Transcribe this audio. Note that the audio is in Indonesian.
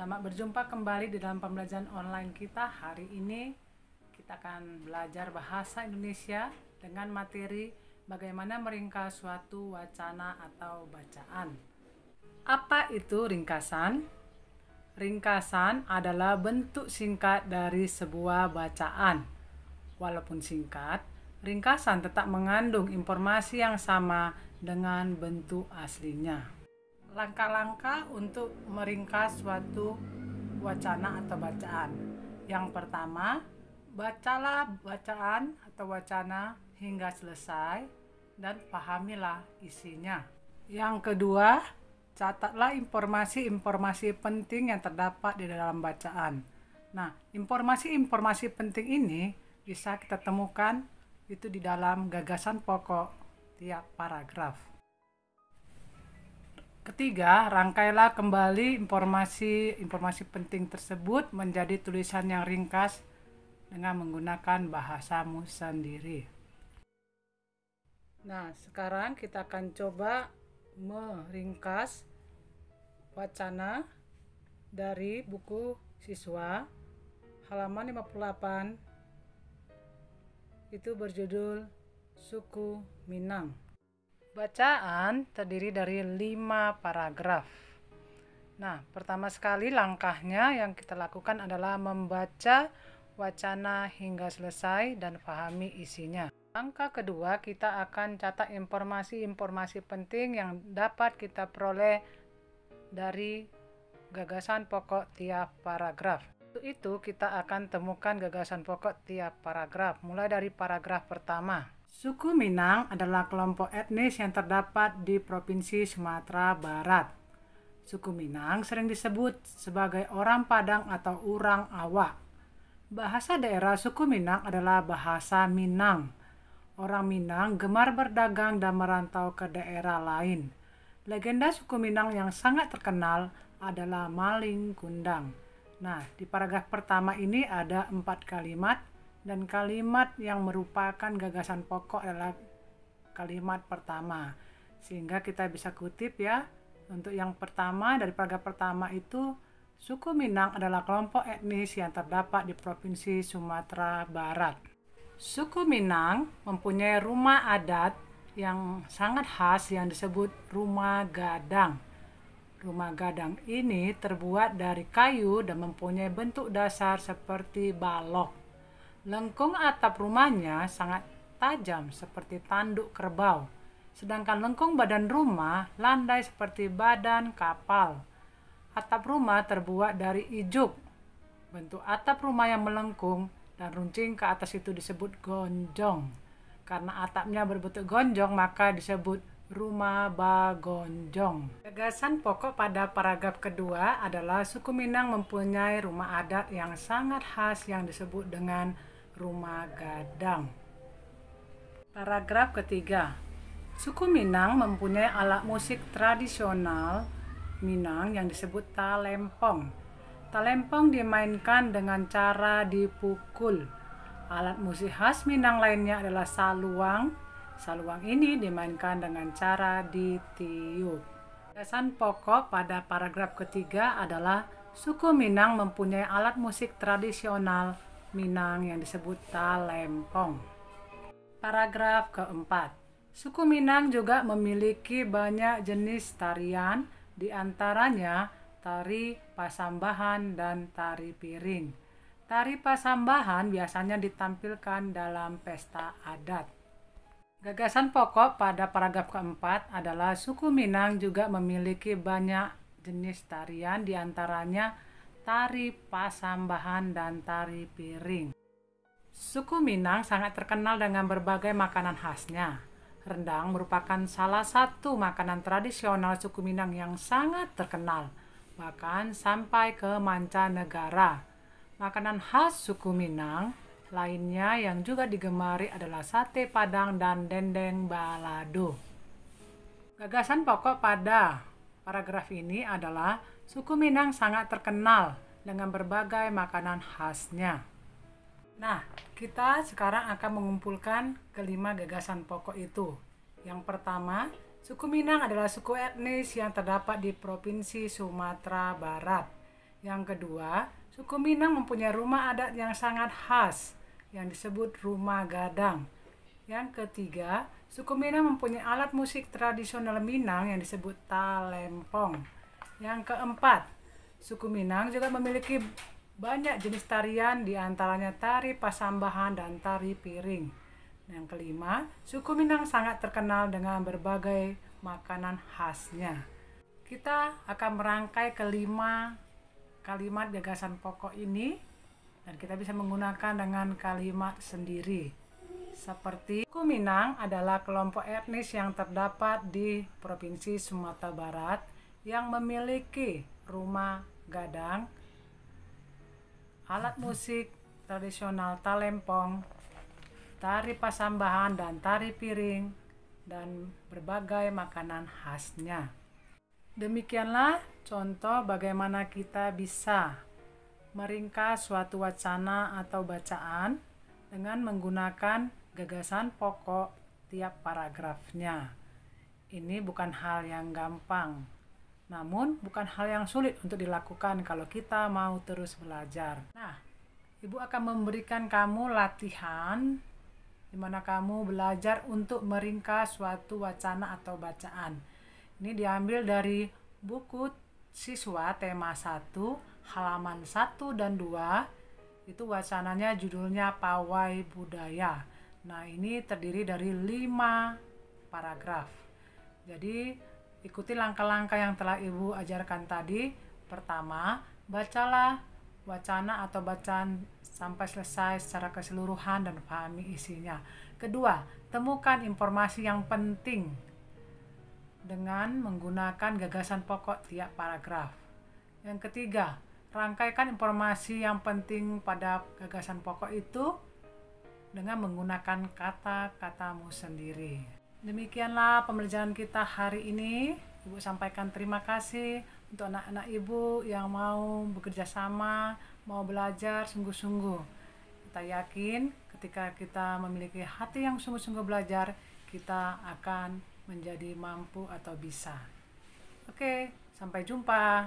Selamat berjumpa kembali di dalam pembelajaran online kita. Hari ini kita akan belajar bahasa Indonesia dengan materi bagaimana meringkas suatu wacana atau bacaan. Apa itu ringkasan? Ringkasan adalah bentuk singkat dari sebuah bacaan. Walaupun singkat, ringkasan tetap mengandung informasi yang sama dengan bentuk aslinya. Langkah-langkah untuk meringkas suatu wacana atau bacaan. Yang pertama, bacalah bacaan atau wacana hingga selesai dan pahamilah isinya. Yang kedua, catatlah informasi-informasi penting yang terdapat di dalam bacaan. Nah, informasi-informasi penting ini bisa kita temukan itu di dalam gagasan pokok tiap paragraf. Ketiga, rangkailah kembali informasi penting tersebut menjadi tulisan yang ringkas dengan menggunakan bahasamu sendiri. Nah, sekarang kita akan coba meringkas wacana dari buku siswa halaman 58. Itu berjudul Suku Minang. Bacaan terdiri dari 5 paragraf. Nah, pertama sekali langkahnya yang kita lakukan adalah membaca wacana hingga selesai dan pahami isinya. Langkah kedua, kita akan catat informasi-informasi penting yang dapat kita peroleh dari gagasan pokok tiap paragraf. Untuk itu, kita akan temukan gagasan pokok tiap paragraf, mulai dari paragraf pertama. Suku Minang adalah kelompok etnis yang terdapat di Provinsi Sumatera Barat. Suku Minang sering disebut sebagai orang Padang atau orang Awak. Bahasa daerah suku Minang adalah bahasa Minang. Orang Minang gemar berdagang dan merantau ke daerah lain. Legenda suku Minang yang sangat terkenal adalah Maling Kundang. Nah, di paragraf pertama ini ada 4 kalimat. Dan kalimat yang merupakan gagasan pokok adalah kalimat pertama. Sehingga kita bisa kutip ya. Untuk yang pertama, dari paragraf pertama itu, suku Minang adalah kelompok etnis yang terdapat di Provinsi Sumatera Barat. Suku Minang mempunyai rumah adat yang sangat khas yang disebut rumah gadang. Rumah gadang ini terbuat dari kayu dan mempunyai bentuk dasar seperti balok. Lengkung atap rumahnya sangat tajam seperti tanduk kerbau, sedangkan lengkung badan rumah landai seperti badan kapal. Atap rumah terbuat dari ijuk. Bentuk atap rumah yang melengkung dan runcing ke atas itu disebut gonjong. Karena atapnya berbentuk gonjong maka disebut rumah bagonjong. Gagasan pokok pada paragraf kedua adalah suku Minang mempunyai rumah adat yang sangat khas yang disebut dengan rumah gadang. Paragraf ketiga. Suku Minang mempunyai alat musik tradisional Minang yang disebut talempong. Talempong dimainkan dengan cara dipukul. Alat musik khas Minang lainnya adalah saluang. Saluang ini dimainkan dengan cara ditiup. Gagasan pokok pada paragraf ketiga adalah suku Minang mempunyai alat musik tradisional Minang yang disebut talempong. Paragraf keempat. Suku Minang juga memiliki banyak jenis tarian, di antaranya tari pasambahan dan tari piring. Tari pasambahan biasanya ditampilkan dalam pesta adat. Gagasan pokok pada paragraf keempat adalah suku Minang juga memiliki banyak jenis tarian, di antaranya tari pasambahan dan tari piring. Suku Minang sangat terkenal dengan berbagai makanan khasnya. Rendang merupakan salah satu makanan tradisional suku Minang yang sangat terkenal, bahkan sampai ke mancanegara. Makanan khas suku Minang lainnya yang juga digemari adalah sate Padang dan dendeng balado. Gagasan pokok pada paragraf ini adalah suku Minang sangat terkenal dengan berbagai makanan khasnya. Nah, kita sekarang akan mengumpulkan kelima gagasan pokok itu. Yang pertama, suku Minang adalah suku etnis yang terdapat di Provinsi Sumatera Barat. Yang kedua, suku Minang mempunyai rumah adat yang sangat khas yang disebut rumah gadang. Yang ketiga, suku Minang mempunyai alat musik tradisional Minang yang disebut talempong. Yang keempat, suku Minang juga memiliki banyak jenis tarian, diantaranya tari pasambahan dan tari piring. Yang kelima, suku Minang sangat terkenal dengan berbagai makanan khasnya. Kita akan merangkai kelima kalimat gagasan pokok ini dan kita bisa menggunakan dengan kalimat sendiri. Seperti suku Minang adalah kelompok etnis yang terdapat di Provinsi Sumatera Barat yang memiliki rumah gadang, alat musik tradisional talempong, tari pasambahan dan tari piring, dan berbagai makanan khasnya. Demikianlah contoh bagaimana kita bisa meringkas suatu wacana atau bacaan dengan menggunakan gagasan pokok tiap paragrafnya. Ini bukan hal yang gampang, namun bukan hal yang sulit untuk dilakukan kalau kita mau terus belajar. Nah, Ibu akan memberikan kamu latihan di mana kamu belajar untuk meringkas suatu wacana atau bacaan. Ini diambil dari buku siswa tema 1, halaman 1 dan 2. Itu wacananya judulnya Pawai Budaya. Nah, ini terdiri dari 5 paragraf. Jadi, ikuti langkah-langkah yang telah Ibu ajarkan tadi. Pertama, bacalah wacana atau bacaan sampai selesai secara keseluruhan dan pahami isinya. Kedua, temukan informasi yang penting dengan menggunakan gagasan pokok tiap paragraf. Yang ketiga, rangkaikan informasi yang penting pada gagasan pokok itu dengan menggunakan kata-katamu sendiri. Demikianlah pembelajaran kita hari ini. Ibu sampaikan terima kasih untuk anak-anak Ibu yang mau bekerja sama, mau belajar sungguh-sungguh. Kita yakin ketika kita memiliki hati yang sungguh-sungguh belajar, kita akan menjadi mampu atau bisa. Oke, sampai jumpa.